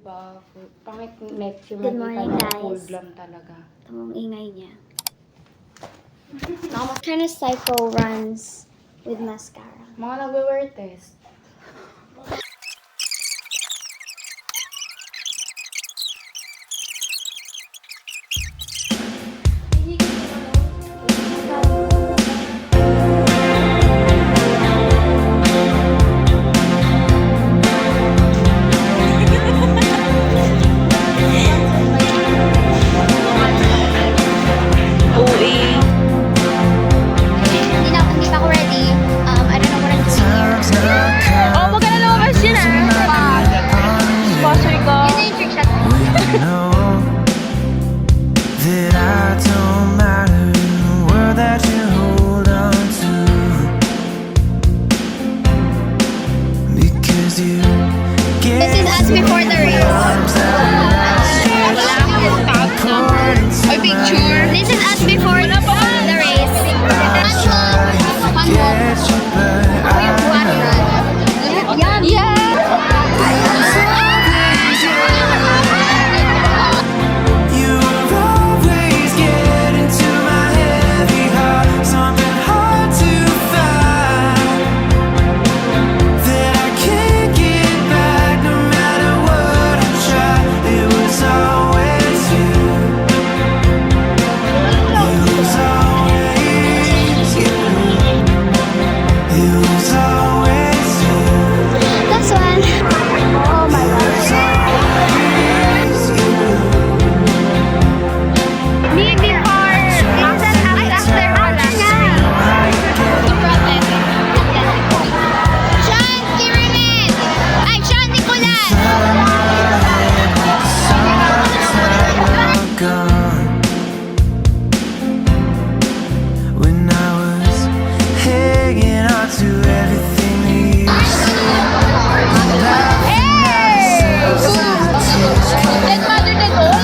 Ba, pangit next yung Good morning, guys. Cold lang talaga. Tamang ingay niya. What kind of psycho runs with mascara? Mga nagwe-wear test. Hindi pa ako ready. I don't know what I'm doing here. Oh, wag ka na lumabas yun Sponsor ko. Yun na yung trick shot. know that I don't matter in the world that you hold on to, because you This is us before the race. Or picture. This is us before the race. One you will always get into my heavy heart, something hard to find that I can't get back no matter what I try. It was always you. It was always you. It was always you. That's one. Oh my god. Me before. Minsan after pala. Sean Kirinet! Ay, Sean Nicolas! Gone. When I was hanging on to everything that you Dead mother, dead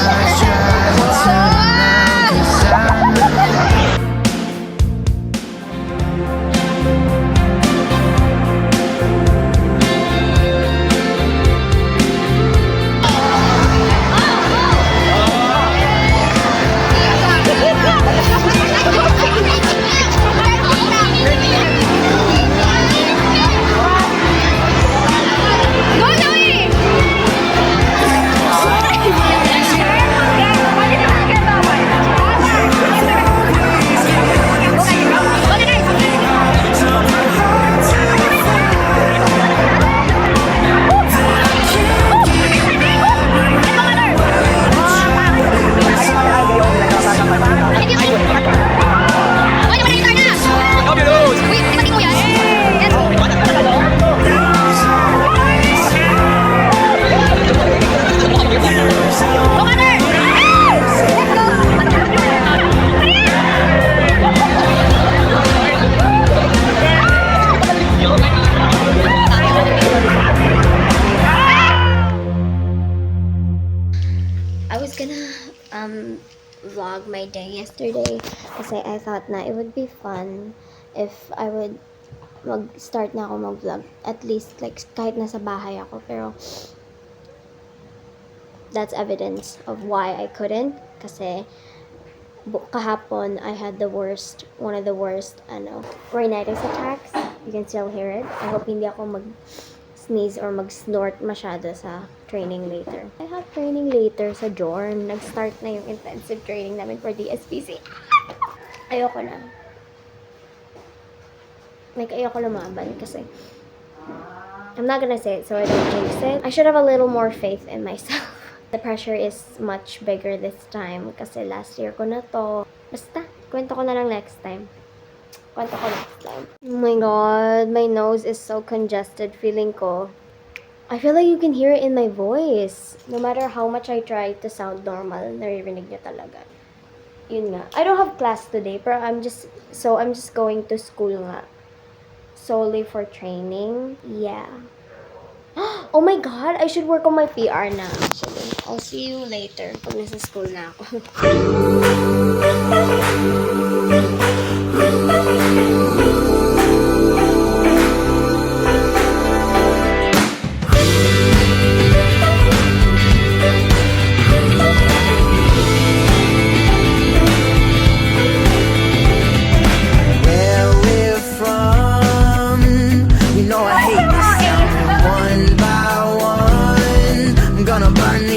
I was gonna vlog my day yesterday kasi I thought na it would be fun if I would mag-start na ako mag-vlog. At least like kahit nasa bahay ako, pero that's evidence of why I couldn't kasi kahapon I had one of the worst rhinitis attacks. You can still hear it. I hope hindi ako mag-sneeze or mag-snort masyado sa training later. I have training later sa Jorn. Nag-start na yung intensive training namin for DSPC. Ayoko na. Like, ayoko lumaban kasi I'm not gonna say it so I don't jinx it. I should have a little more faith in myself. The pressure is much bigger this time kasi last year ko na to. Basta, kwento ko na lang next time. Kwento ko next time. Oh my god, my nose is so congested. Feeling ko, I feel like you can hear it in my voice. No matter how much I try to sound normal, naririnig niyo talaga. Yun nga. I don't have class today, pero I'm just going to school nga. Solely for training. Yeah. Oh my god, I should work on my PR na actually. I'll see you later pag nasa school na ako. gonna burn